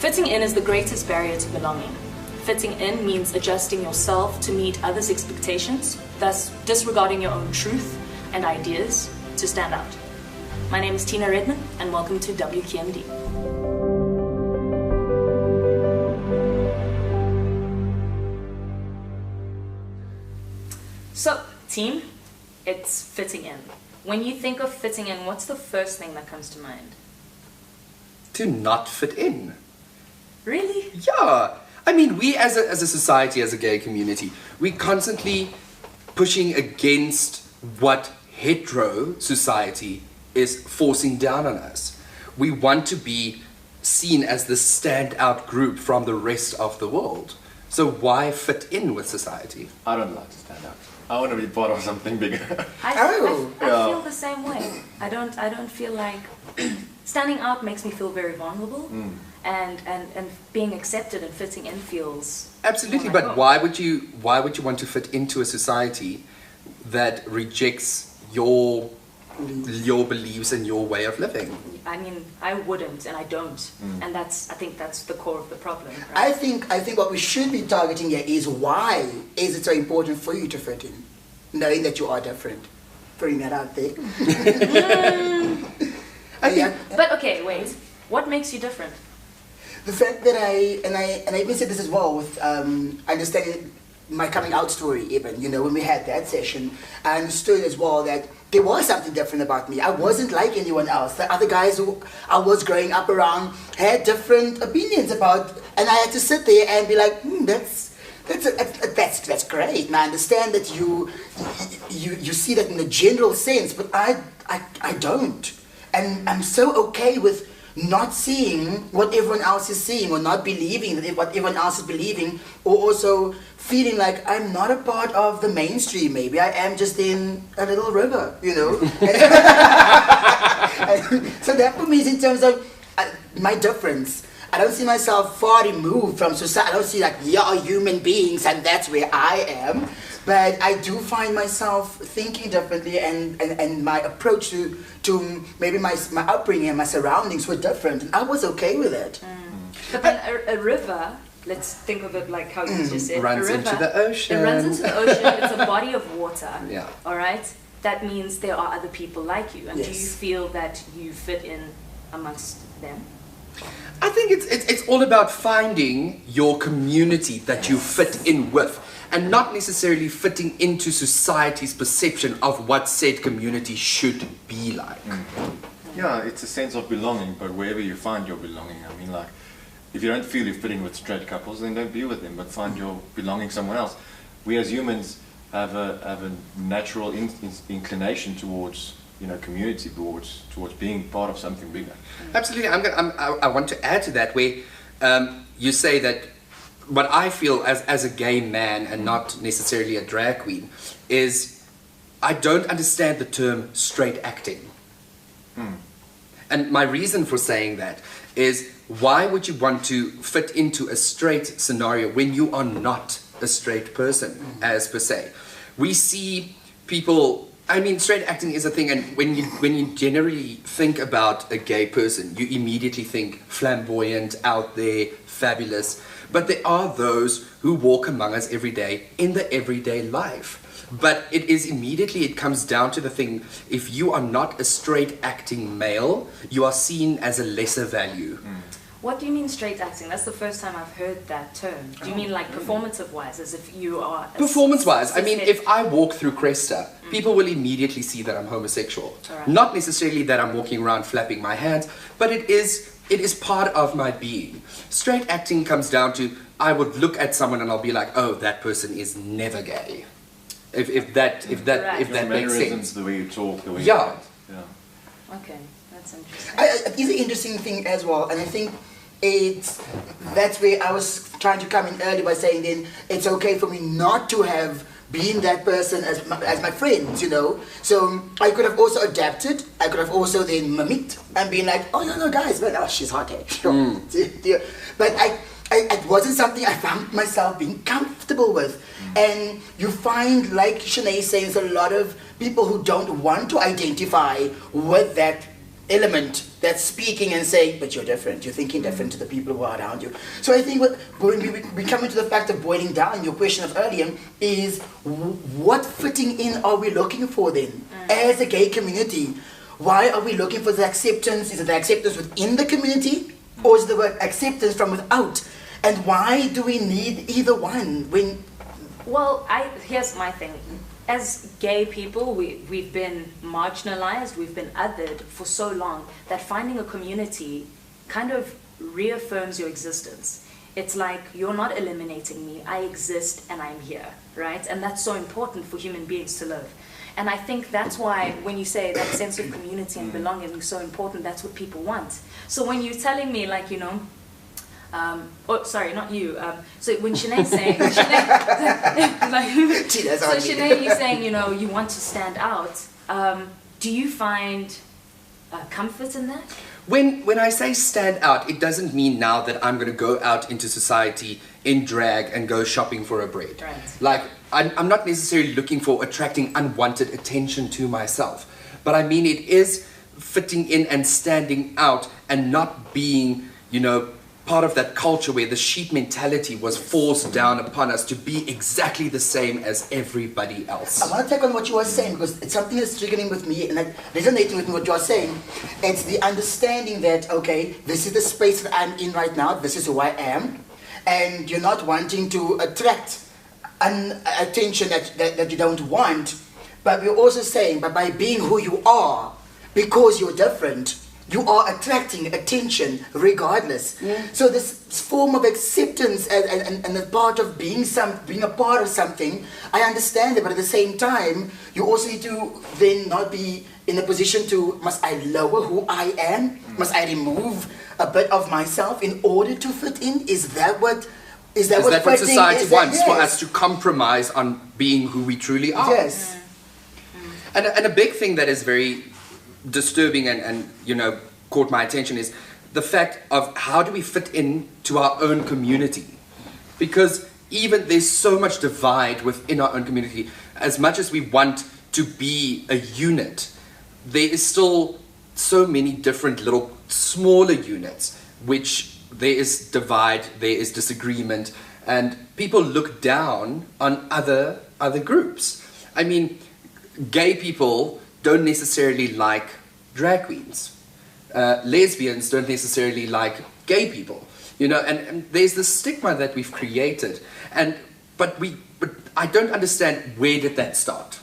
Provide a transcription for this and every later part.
Fitting in is the greatest barrier to belonging. Fitting in means adjusting yourself to meet others' expectations, thus disregarding your own truth and ideas to stand out. My name is Tina Redman, and welcome to WQMD. So, team, it's fitting in. When you think of fitting in, what's the first thing that comes to mind? To not fit in. Really? Yeah. I mean, we as a society, as a gay community, we're constantly pushing against what hetero society is forcing down on us. We want to be seen as the standout group from the rest of the world. So why fit in with society? I don't like to stand out. I want to be part of something bigger. I feel the same way. I don't feel like standing out makes me feel very vulnerable, and being accepted and fitting in feels absolutely. more like, But why would you want to fit into a society that rejects your beliefs and your way of living? I mean, I wouldn't, and I don't, and I think that's the core of the problem. Right? I think what we should be targeting here is why is it so important for you to fit in, knowing that you are different. Putting that out there. But okay, wait. What makes you different? The fact that I even said this as well with understanding my coming out story. Even when we had that session, I understood as well that there was something different about me. I wasn't like anyone else. The other guys who I was growing up around had different opinions about, and I had to sit there and be like, that's great. And I understand that you see that in a general sense, but I don't, and I'm so okay with not seeing what everyone else is seeing, or not believing that what everyone else is believing, or also feeling like I'm not a part of the mainstream. Maybe I am just in a little river, So that for me is in terms of my difference. I don't see myself far removed from society. I don't see like, we are human beings and that's where I am. But I do find myself thinking differently, and my approach to maybe my upbringing and my surroundings were different. And I was okay with it. But then a river, let's think of it like how you just said. Runs a river, into the ocean. It runs into the ocean. It's a body of water. Yeah. All right? That means there are other people like you. And Yes. do you feel that you fit in amongst them? I think it's all about finding your community that you fit in with, and not necessarily fitting into society's perception of what said community should be like. Yeah, it's a sense of belonging, but wherever you find your belonging, I mean, like, if you don't feel you fit in with straight couples, then don't be with them, but find your belonging somewhere else. We as humans have a natural inclination towards community, towards being part of something bigger. Absolutely. I want to add to that, where you say that what I feel as a gay man and not necessarily a drag queen is I don't understand the term straight acting. And my reason for saying that is, why would you want to fit into a straight scenario when you are not a straight person, as per se? We see people. I mean, straight acting is a thing, and when you generally think about a gay person, you immediately think flamboyant, out there, fabulous. But there are those who walk among us every day in the everyday life. But it comes down to the thing: if you are not a straight acting male, you are seen as a lesser value. What do you mean straight acting? That's the first time I've heard that term. Do you mean like performative-wise, as if you are... Performance-wise, I mean, if I walk through Cresta, people will immediately see that I'm homosexual. Right. Not necessarily that I'm walking around flapping my hands, but it is part of my being. Straight acting comes down to, I would look at someone and I'll be like, oh, that person is never gay. If that makes sense. The way you talk, the way Yeah. you act. Yeah. Okay, that's interesting. It's an interesting thing as well, and I think that's where I was trying to come in earlier by saying then it's okay for me not to have been that person as my friends, So I could have also adapted. I could have also then mimicked and been like, oh no guys, but she's hot, eh? But it wasn't something I found myself being comfortable with. And you find, like Shenay says, a lot of people who don't want to identify with that element that's speaking and saying, but you're different, you're thinking different to the people who are around you. So I think when we come into the fact of boiling down, your question of earlier is, what fitting in are we looking for then? As a gay community, why are we looking for the acceptance? Is it the acceptance within the community, or is it the acceptance from without? And why do we need either one? Well, here's my thing. As gay people, we've been marginalized, we've been othered for so long that finding a community kind of reaffirms your existence. It's like, you're not eliminating me, I exist and I'm here, right? And that's so important for human beings to live. And I think that's why when you say that sense of community and belonging is so important, that's what people want. So when you're telling me, like, you know, oh, sorry, not you. So when Shenay's saying, Shenay, you're saying, you know, you want to stand out. Do you find comfort in that? When I say stand out, it doesn't mean now that I'm going to go out into society in drag and go shopping for a braid. Right. Like, I'm not necessarily looking for attracting unwanted attention to myself. But I mean, it is fitting in and standing out and not being, you know, part of that culture where the sheep mentality was forced down upon us to be exactly the same as everybody else. I want to take on what you were saying, because it's something that's triggering with me and resonating with what you are saying. It's the understanding that, okay, this is the space that I'm in right now, this is who I am, and you're not wanting to attract attention that you don't want, but we're also saying, but by being who you are, because you're different, you are attracting attention regardless. So this form of acceptance and the part of being a part of something, I understand it, but at the same time, you also need to then not be in a position to, must I lower who I am? Must I remove a bit of myself in order to fit in? Is that what society wants, for us to compromise on being who we truly are? Yes. And a big thing that is very disturbing and you know, caught my attention is the fact of how do we fit in to our own community, because even there's so much divide within our own community. As much as we want to be a unit, there is still so many different little smaller units which there is divide, there is disagreement, and people look down on other groups. I mean, gay people don't necessarily like drag queens. Lesbians don't necessarily like gay people, you know, and there's this stigma that we've created, but I don't understand, where did that start?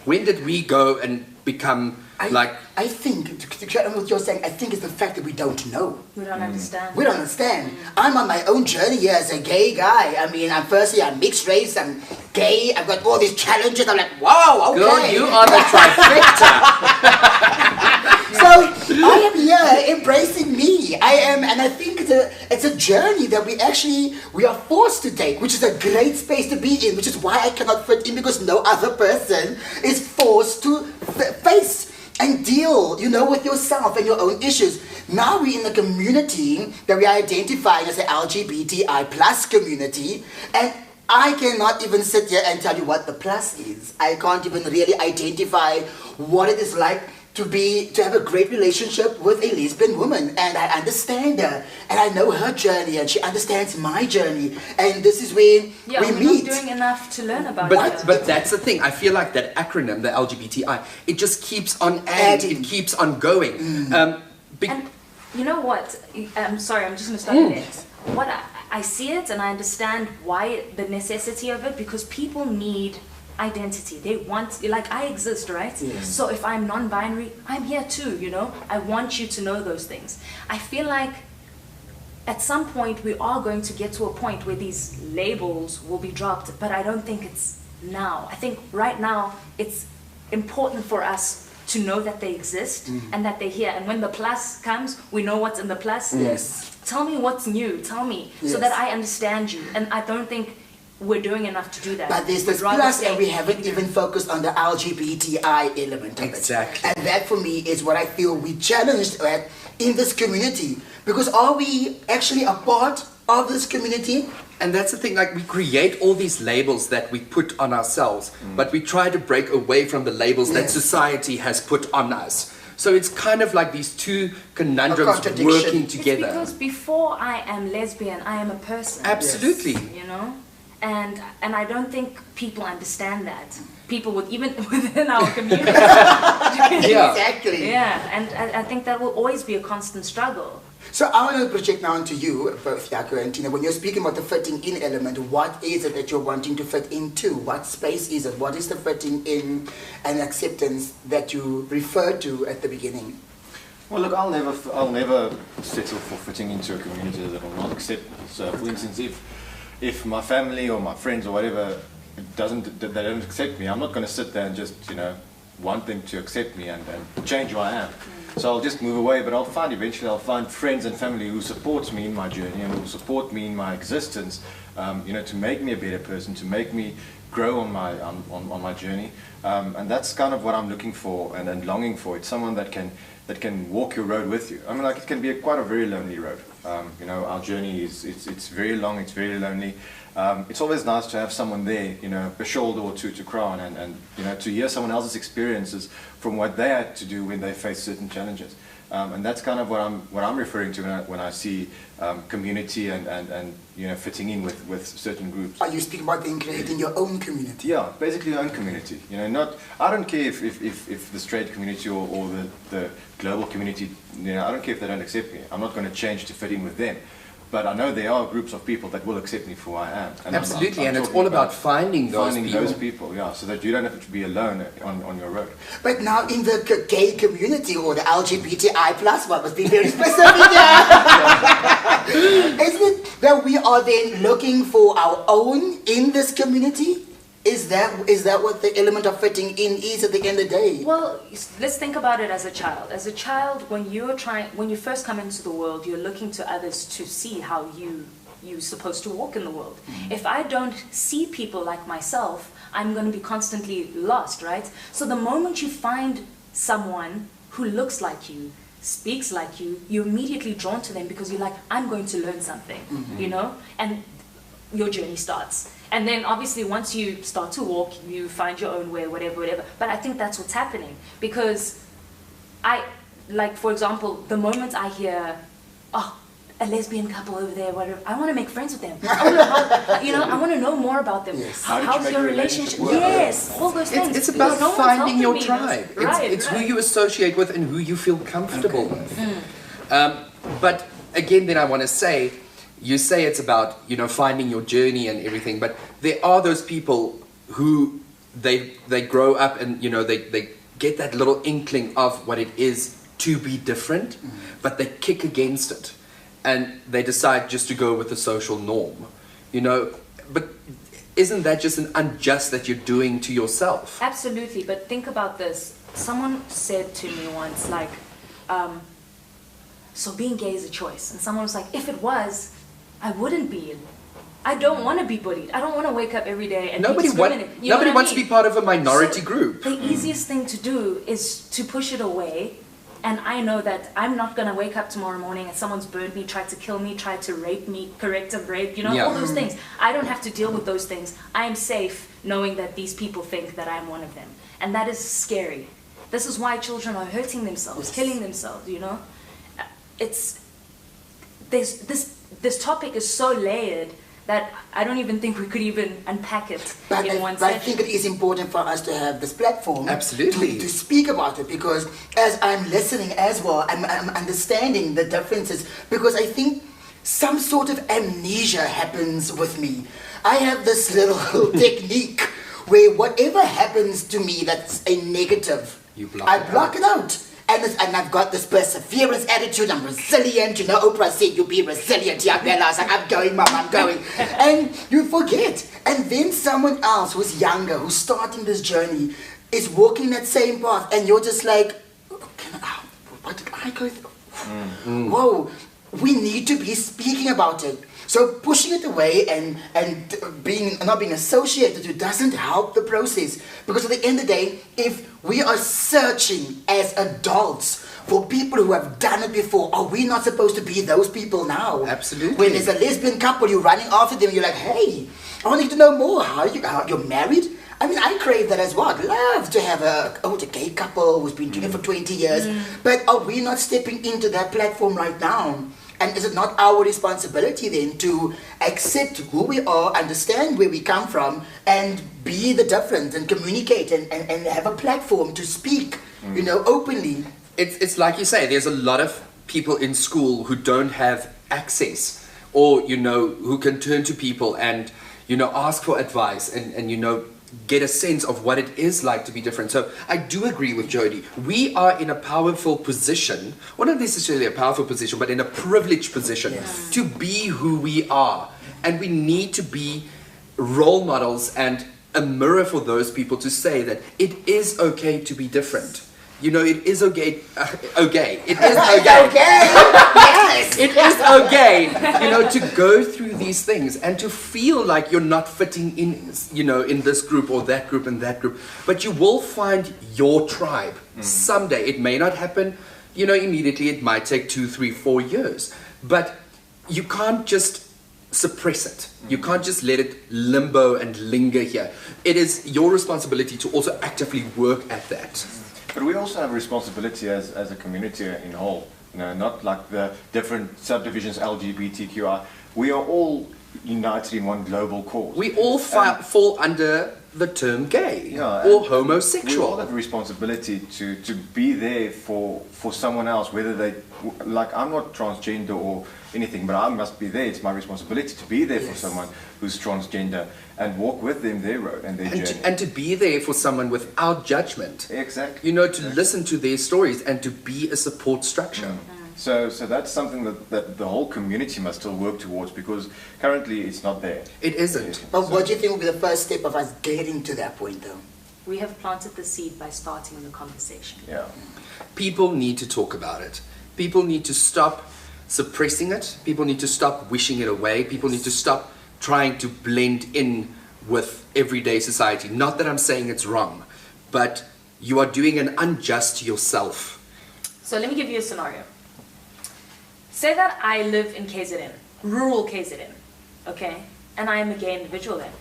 When did we go and become I think, to carry on what you're saying, I think it's the fact that we don't know. We don't understand. We don't understand. I'm on my own journey here as a gay guy. I mean, I'm mixed race, I'm gay, I've got all these challenges. I'm like, wow, okay. Girl, you are the trifecta. So I am here embracing me. I am, and I think it's a journey that we are forced to take, which is a great space to be in, which is why I cannot fit in, because no other person is forced to face and deal, you know, with yourself and your own issues. Now we're in a community that we are identifying as the LGBTI plus community, and I cannot even sit here and tell you what the plus is. I can't even really identify what it is like to have a great relationship with a lesbian woman, and I understand her, and I know her journey, and she understands my journey, and this is where we meet. Not doing enough to learn about it. But that's the thing. I feel like that acronym, the LGBTI, it just keeps on adding. It keeps on going. And you know what? I'm sorry. I'm just going to start with it. What I see it, and I understand why the necessity of it, because people need identity. They want, like, I exist, right? Yes. So if I'm non-binary, I'm here too, you know? I want you to know those things. I feel like at some point we are going to get to a point where these labels will be dropped, but I don't think it's now. I think right now it's important for us to know that they exist and that they're here. And when the plus comes, we know what's in the plus. Yes. Tell me what's new. Tell me so that I understand you. And I don't think we're doing enough to do that. But there's this plus, and we haven't even focused on the LGBTI element of it. Exactly. And that for me is what I feel we challenged at in this community. Because are we actually a part of this community? And that's the thing, like, we create all these labels that we put on ourselves, but we try to break away from the labels that society has put on us. So it's kind of like these two conundrums contradiction. working It's together. because before I am lesbian, I am a person. Absolutely. You know? And I don't think people understand that. People even within our community. Yeah. Exactly. Yeah, and I think that will always be a constant struggle. So I want to project now onto you, both Jaco and Tina. When you're speaking about the fitting in element, what is it that you're wanting to fit into? What space is it? What is the fitting in and acceptance that you referred to at the beginning? Well, look, I'll never settle for fitting into a community that will not accept me. So, for instance, if my family or my friends or whatever they don't accept me, I'm not going to sit there and just want them to accept me and change who I am. So I'll just move away, but eventually I'll find friends and family who supports me in my journey and will support me in my existence, to make me a better person, to make me grow on my journey. And that's kind of what I'm looking for and longing for. It's someone that can walk your road with you. I mean, like, it can be quite a very lonely road. Our journey it's very long, it's very lonely. It's always nice to have someone there, a shoulder or two to cry on, and to hear someone else's experiences from what they had to do when they faced certain challenges. And that's kind of what I'm referring to when I see community and fitting in with certain groups. Are you speaking about then creating your own community? Yeah, basically your own community. I don't care if the straight community or the global community, I don't care if they don't accept me. I'm not going to change to fit in with them. But I know there are groups of people that will accept me for who I am. And Absolutely, I'm and it's all about finding those people, yeah, so that you don't have to be alone on your road. But now in the gay community or the LGBTI+, one must be very specific. Isn't it that we are then looking for our own in this community? Is that what the element of fitting in is at the end of the day? Well, let's think about it as a child. As a child, when you first come into the world, you're looking to others to see how you're supposed to walk in the world. Mm-hmm. If I don't see people like myself, I'm going to be constantly lost, right? So the moment you find someone who looks like you, speaks like you, you're immediately drawn to them because you're like, I'm going to learn something, Mm-hmm. And your journey starts. And then obviously once you start to walk, you find your own way, whatever. But I think that's what's happening. Because for example, the moment I hear, a lesbian couple over there, whatever, I want to make friends with them. I want to know more about them. Yes. How's your relationship? Yes, all those things. It's about finding your me, tribe. Right, it's who you associate with and who you feel comfortable with. But again, then I want to say, you say it's about finding your journey and everything, but there are those people who they grow up and they get that little inkling of what it is to be different, but they kick against it and they decide just to go with the social norm, But isn't that just an unjust that you're doing to yourself? Absolutely, but think about this. Someone said to me once, so being gay is a choice, and someone was like, if it was, I wouldn't be. I don't want to be bullied. I don't want to wake up every day and nobody be discriminated. Nobody wants to be part of a minority So group. The easiest thing to do is to push it away. And I know that I'm not going to wake up tomorrow morning and someone's burned me, tried to kill me, tried to rape me, corrective rape, all those things. I don't have to deal with those things. I'm safe knowing that these people think that I'm one of them. And that is scary. This is why children are hurting themselves, killing themselves, This topic is so layered that I don't even think we could even unpack it in one session. I think it is important for us to have this platform. Absolutely. To speak about it, because as I'm listening as well, I'm understanding the differences, because I think some sort of amnesia happens with me. I have this little technique where whatever happens to me that's a negative, I block it out. And I've got this perseverance attitude. I'm resilient. Oprah said, you be resilient. Yeah, Bella. I was like, I'm going, Mom, I'm going. And you forget. And then someone else who's younger, who's starting this journey, is walking that same path. And you're just like, what did I go through? Whoa, we need to be speaking about it. So pushing it away and not being associated with it doesn't help the process. Because at the end of the day, if we are searching as adults for people who have done it before, are we not supposed to be those people now? Absolutely. When there's a lesbian couple, you're running after them, you're like, hey, I want you to know more. How you're married? I mean, I crave that as well. I'd love to have a gay couple who's been together for 20 years. But are we not stepping into that platform right now? And is it not our responsibility then to accept who we are, understand where we come from, and be the difference and communicate and have a platform to speak, you know, openly? It's like you say, there's a lot of people in school who don't have access, or, you know, who can turn to people and, you know, ask for advice and you know, get a sense of what it is like to be different. So I do agree with Jodi. We are in a powerful position, or not necessarily a powerful position, but in a privileged position to be who we are. And we need to be role models and a mirror for those people to say that it is okay to be different. You know, it is okay. Okay. It is okay. Yes. It is okay, you know, to go through these things and to feel like you're not fitting in, you know, in this group or that group and that group. But you will find your tribe someday. It may not happen, you know, immediately. It might take 2, 3, 4 years. But you can't just suppress it. You can't just let it limbo and linger here. It is your responsibility to also actively work at that. But we also have a responsibility as a community in whole, you know, not like the different subdivisions, LGBTQI. We are all united in one global cause. We all fall under the term gay Yeah, or and homosexual. we all have a responsibility to be there for someone else, whether they, like, I'm not transgender or anything, but I must be there. It's my responsibility to be there for someone who's transgender and walk with them their road and their journey. And to be there for someone without judgment. Exactly. You know, to listen to their stories and to be a support structure. So that's something that the whole community must still work towards, because currently it's not there. It isn't. But what do you think will be the first step of us getting to that point, though? We have planted the seed by starting the conversation. Yeah. People need to talk about it. People need to stop suppressing it. People need to stop wishing it away. People need to stop trying to blend in with everyday society. Not that I'm saying it's wrong, but you are doing an unjust to yourself. So let me give you a scenario. Say that I live in KZN, rural KZN, okay? And I am a gay individual then.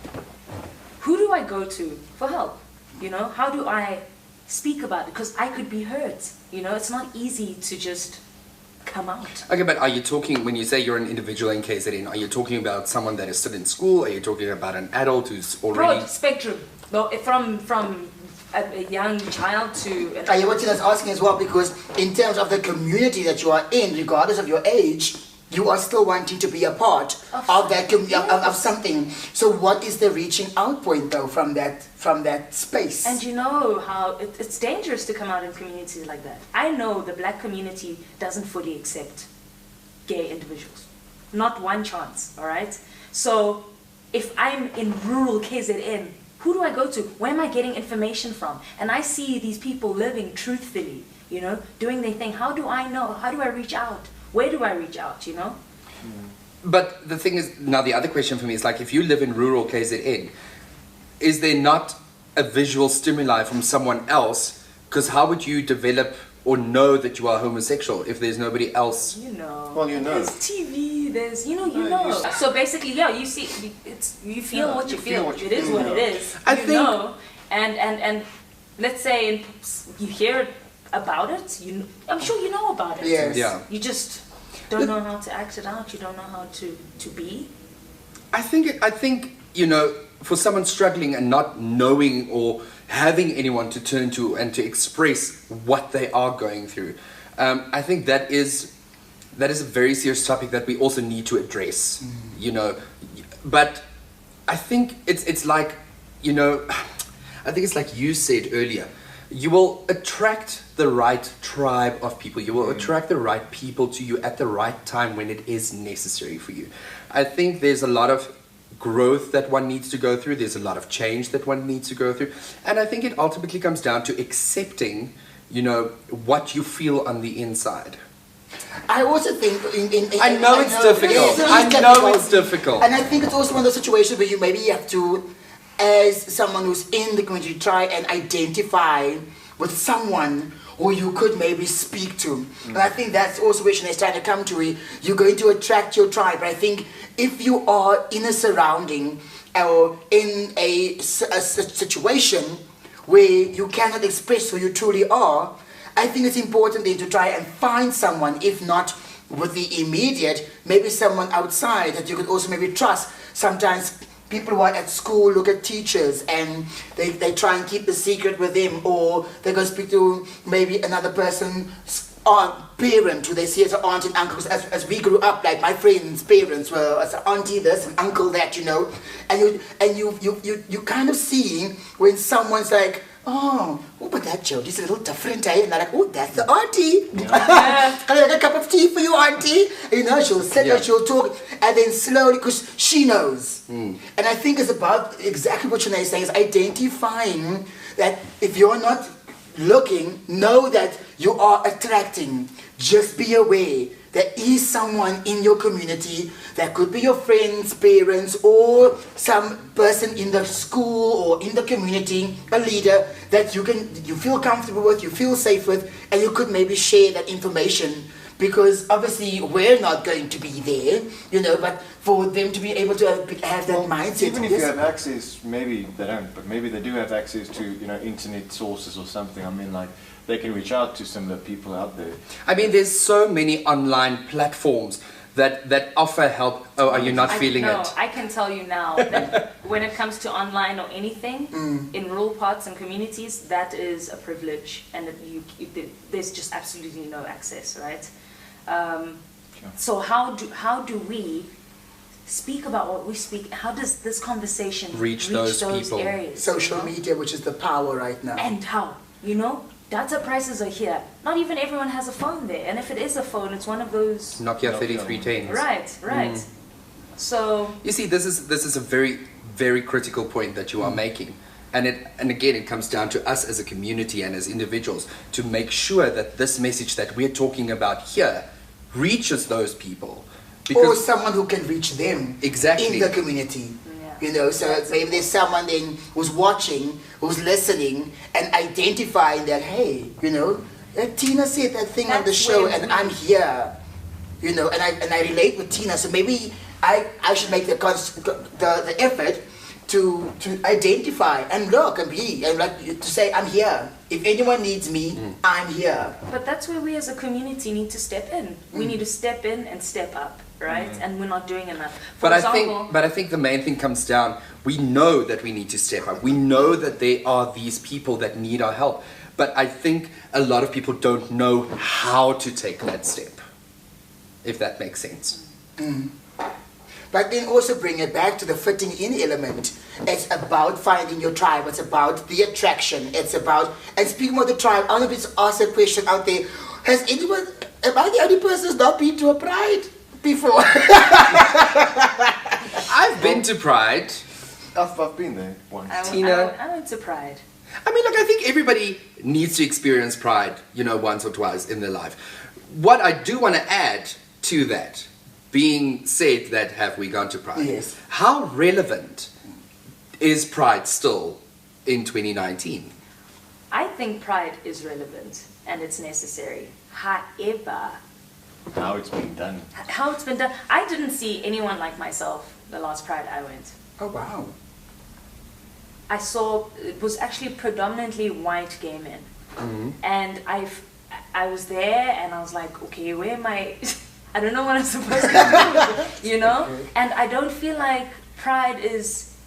Who do I go to for help? You know, how do I speak about it? Because I could be hurt, you know? It's not easy to just come out. Okay, but are you talking, when you say you're an individual in KZN, are you talking about someone that is still in school? Are you talking about an adult who's already... Broad spectrum. No, from a young child to... What Tina's asking as well, because in terms of the community that you are in, regardless of your age, you are still wanting to be a part of that of something. So what is the reaching out point, though, from that space? And you know how it's dangerous to come out in communities like that. I know the black community doesn't fully accept gay individuals. Not one chance, all right? So if I'm in rural KZN, who do I go to? Where am I getting information from? And I see these people living truthfully, you know, doing their thing. How do I know? How do I reach out? Where do I reach out, you know? But the thing is, now the other question for me is, like, if you live in rural KZN, is there not a visual stimuli from someone else? Because how would you develop or know that you are homosexual if there's nobody else? You know. Well, you know. There's TV, there's, you know. So basically, yeah, you see, you feel what you feel. It is what it is. I think, know. And let's say you hear about it, I'm sure you know about it. Yes. Yeah. You just don't know how to act it out. You don't know how to be. I think, you know, for someone struggling and not knowing or having anyone to turn to and to express what they are going through, I think that is a very serious topic that we also need to address, you know. But I think it's like, you know, I think it's like you said earlier, you will attract the right tribe of people. You will attract the right people to you at the right time when it is necessary for you. I think there's a lot of growth that one needs to go through. There's a lot of change that one needs to go through. And I think it ultimately comes down to accepting, you know, what you feel on the inside. I also think I know it's difficult. I know it's difficult. And I think it's also one of those situations where you maybe have to, as someone who's in the community, try and identify with someone who you could maybe speak to. And I think that's also where Shenay's trying to come to. You're going to attract your tribe. But I think if you are in a surrounding or in a situation where you cannot express who you truly are, I think it's important then to try and find someone, if not with the immediate, maybe someone outside that you could also maybe trust. Sometimes people who are at school look at teachers and they try and keep the secret with them, or they go speak to maybe another person's parent who they see as an aunt and uncle. As we grew up, like my friends' parents were as an auntie this and uncle that, you know, and you kind of see when someone's like, oh, but that Jodi's a little different, eh? And they're like, oh, that's the auntie. Yeah. Can I get a cup of tea for you, auntie? You know, she'll sit there, she'll talk, and then slowly, because she knows. And I think it's about exactly what Shenay is saying, is identifying that if you're not looking, know that you are attracting. Just be aware there is someone in your community that could be your friends, parents, or some person in the school or in the community, a leader that you feel comfortable with, you feel safe with, and you could maybe share that information. Because obviously we're not going to be there, you know, but for them to be able to have that mindset. Even if you have access, maybe they don't, but maybe they do have access to, you know, internet sources or something. I mean, like, they can reach out to similar people out there. I mean, there's so many online platforms that offer help. Oh, are you not feeling No, it? I can tell you now that when it comes to online or anything, in rural parts and communities, that is a privilege, and there's just absolutely no access, right? So how do we speak about what we speak? How does this conversation reach those people? Areas? Social media, which is the power right now. And how? You know, data prices are here. Not even everyone has a phone there, and if it is a phone, it's one of those Nokia 3310s. Right. So you see, this is a very, very critical point that you are making. And again, it comes down to us as a community and as individuals to make sure that this message that we're talking about here reaches those people. Or someone who can reach them exactly in the community. You know, so maybe there's someone then who's watching, who's listening, and identifying that, hey, you know, Tina said that thing on the show, and I'm here. You know, and I relate with Tina, so maybe I should make the effort to identify and look and be and like to say I'm here. If anyone needs me, I'm here. But that's where we as a community need to step in. We need to step in and step up, right? And we're not doing enough. But I think the main thing comes down, we know that we need to step up. We know that there are these people that need our help. But I think a lot of people don't know how to take that step, if that makes sense. But then also bring it back to the fitting in element. It's about finding your tribe. It's about the attraction. It's about, and speaking of the tribe, I want to just ask a question out there. Has anyone, am I the only person who's not been to a pride before? I've been to Pride. I've been there once. Tina? I went to Pride. I mean, I think everybody needs to experience Pride, you know, once or twice in their life. What I do want to add to that, being said that have we gone to Pride? Yes. How relevant is Pride still in 2019? I think Pride is relevant and it's necessary. However, How it's been done. I didn't see anyone like myself the last Pride I went. Oh, wow. I saw, it was actually predominantly white gay men. And I was there and I was like, okay, where am I? I don't know what I'm supposed to do, you know? And I don't feel like Pride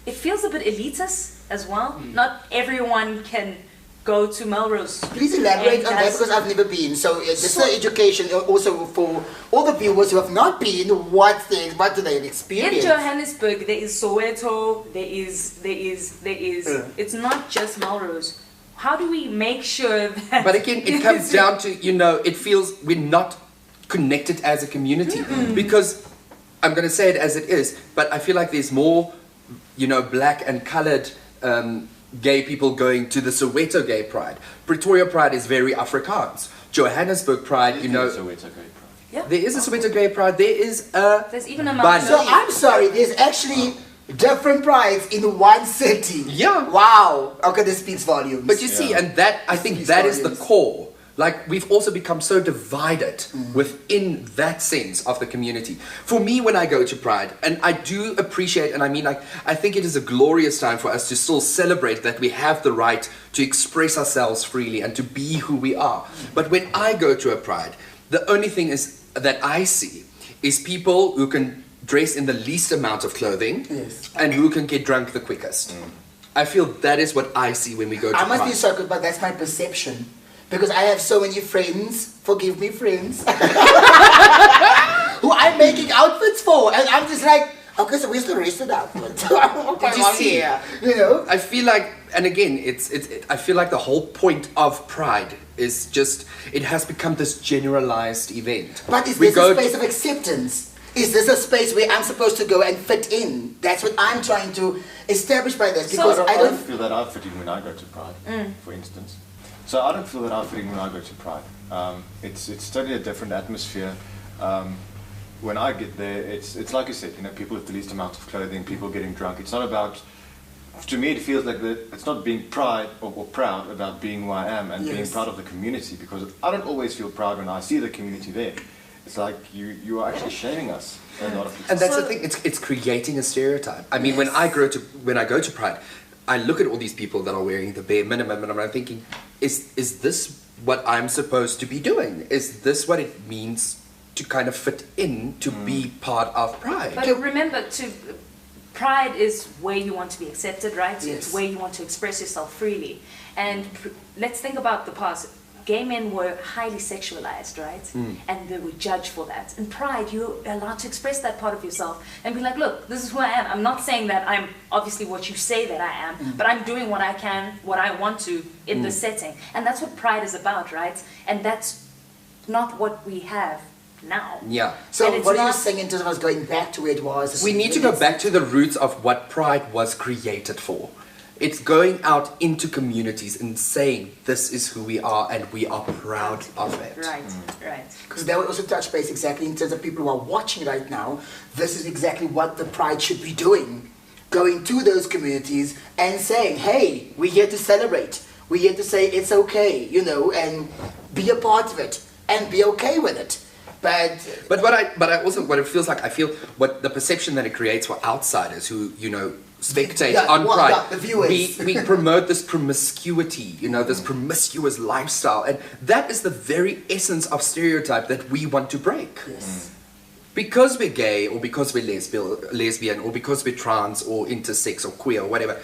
it feels a bit elitist as well. Not everyone can go to Melrose. Please elaborate on that because I've never been. So this is education also for all the viewers who have not been. What do they experience? In Johannesburg, there is Soweto. There is. It's not just Melrose. How do we make sure that? But again, it comes down to, you know, it feels we're not connected as a community because I'm going to say it as it is, but I feel like there's more, you know, black and colored gay people going to the Soweto Gay Pride. Pretoria Pride is very Afrikaans. Johannesburg Pride, you know, Soweto Gay Pride. Yeah. there is a Soweto Gay Pride. There's even a Bun. So I'm sorry, there's actually different prides in one city. Yeah. Wow. Okay, this speaks volumes. But you see, and that I think that is the core Like, we've also become so divided within that sense of the community. For me, when I go to Pride, and I do appreciate, and I mean, like, I think it is a glorious time for us to still celebrate that we have the right to express ourselves freely and to be who we are. But when I go to a Pride, the only thing is that I see is people who can dress in the least amount of clothing and who can get drunk the quickest. I feel that is what I see when we go to Pride. I must be so good, but that's my perception. Because I have so many friends, forgive me friends, who I'm making outfits for. And I'm just like, okay, so where's the rest of the outfit? Did you see? Here, you know? I feel like, and again, I feel like the whole point of Pride is just, it has become this generalized event. But is this a space of acceptance? Is this a space where I'm supposed to go and fit in? That's what I'm trying to establish by this. Because I don't feel that I fit in when I go to Pride, for instance. So I don't feel that I'm fitting when I go to Pride. It's totally a different atmosphere. When I get there, it's like you said, you know, people with the least amount of clothing, people getting drunk. It's not about, to me it feels like it's not being pride or proud about being who I am and being proud of the community, because I don't always feel proud when I see the community there. It's like you are actually shaming us. A lot of and that's the thing, it's creating a stereotype. I mean, when I go to Pride, I look at all these people that are wearing the bare minimum, and I'm thinking, is this what I'm supposed to be doing? Is this what it means to kind of fit in, to be part of Pride? But remember, Pride is where you want to be accepted, right? Yes. It's where you want to express yourself freely. And let's think about the past. Gay men were highly sexualized, right? And they were judged for that. In Pride, you're allowed to express that part of yourself and be like, look, this is who I am. I'm not saying that I'm obviously what you say that I am, but I'm doing what I can, what I want to in this setting. And that's what Pride is about, right? And that's not what we have now. Yeah. So what are you saying in terms of us going back to where it was? We need to go back to the roots of what Pride was created for. It's going out into communities and saying, this is who we are and we are proud of it. Right, right. Because that would also touch base exactly in terms of people who are watching right now. This is exactly what the Pride should be doing. Going to those communities and saying, hey, we're here to celebrate. We're here to say it's okay, you know, and be a part of it and be okay with it. But what it feels like, I feel what the perception that it creates for outsiders who, you know, spectate on Pride. The viewers. We promote this promiscuity, you know, this promiscuous lifestyle, and that is the very essence of stereotype that we want to break. Yes. Because we're gay, or because we're lesbian, or because we're trans, or intersex, or queer, or whatever,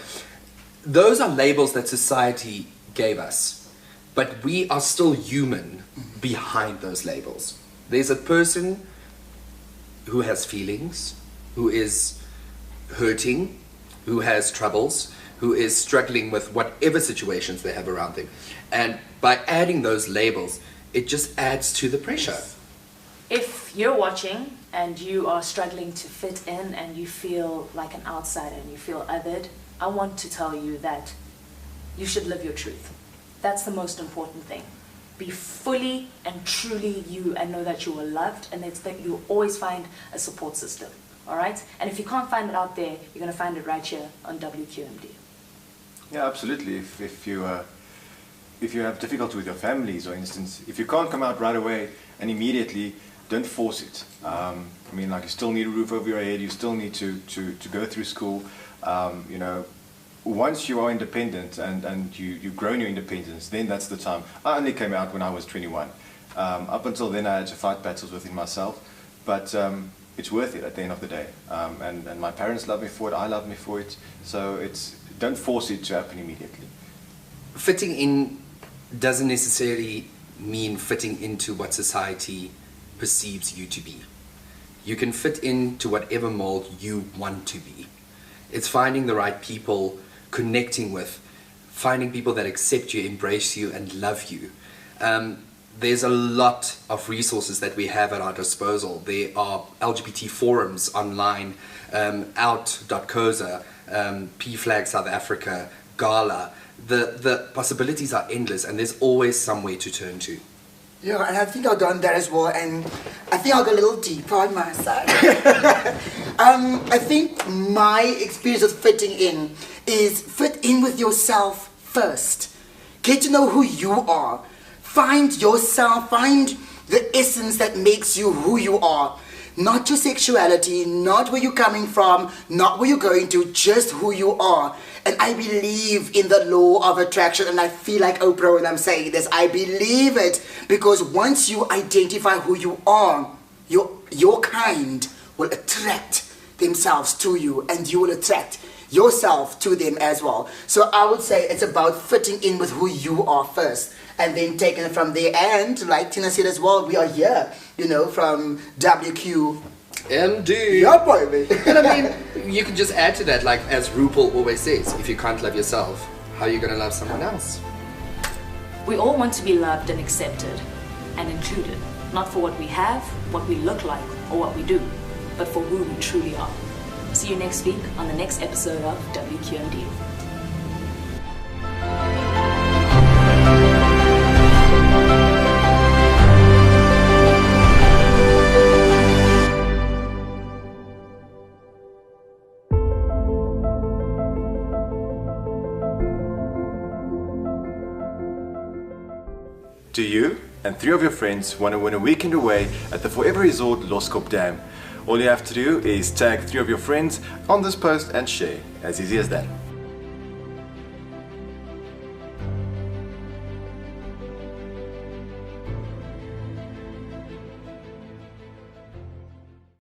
those are labels that society gave us, but we are still human behind those labels. There's a person who has feelings, who is hurting, who has troubles, who is struggling with whatever situations they have around them. And by adding those labels, it just adds to the pressure. If you're watching and you are struggling to fit in and you feel like an outsider and you feel othered, I want to tell you that you should live your truth. That's the most important thing. Be fully and truly you and know that you are loved, and that you'll always find a support system. All right? And if you can't find it out there, you're going to find it right here on WQMD. Yeah, absolutely. If you have difficulty with your families, for instance, if you can't come out right away and immediately, don't force it. I mean, like, you still need a roof over your head, you still need to go through school. You know, once you are independent and you've grown your independence, then that's the time. I only came out when I was 21. Up until then, I had to fight battles within myself. But it's worth it at the end of the day. And my parents love me for it, I love me for it. So don't force it to happen immediately. Fitting in doesn't necessarily mean fitting into what society perceives you to be. You can fit into whatever mold you want to be. It's finding the right people, connecting with, finding people that accept you, embrace you, and love you. There's a lot of resources that we have at our disposal. There are LGBT forums online, out.coza, PFLAG South Africa, Gala. The possibilities are endless, and there's always somewhere to turn to. Yeah, and I think I've done that as well, and I think I'll go a little deeper on my side. I think my experience of fitting in is fit in with yourself first. Get to know who you are. Find yourself, find the essence that makes you who you are. Not your sexuality, not where you're coming from, not where you're going to, just who you are. And I believe in the law of attraction, and I feel like Oprah when I'm saying this. I believe it because once you identify who you are, your kind will attract themselves to you, and you will attract yourself to them as well. So I would say it's about fitting in with who you are first, and then taking it from there. And like Tina said as well, we are here, you know, from WQMD. Yeah, boy. And I mean, you can just add to that, like as RuPaul always says, if you can't love yourself, how are you going to love someone else? We all want to be loved and accepted and included, not for what we have, what we look like, or what we do, but for who we truly are. See you next week on the next episode of WQMD. Do you and 3 of your friends want to win a weekend away at the Forever Resort Loskop Dam? All you have to do is tag 3 of your friends on this post and share. As easy as that.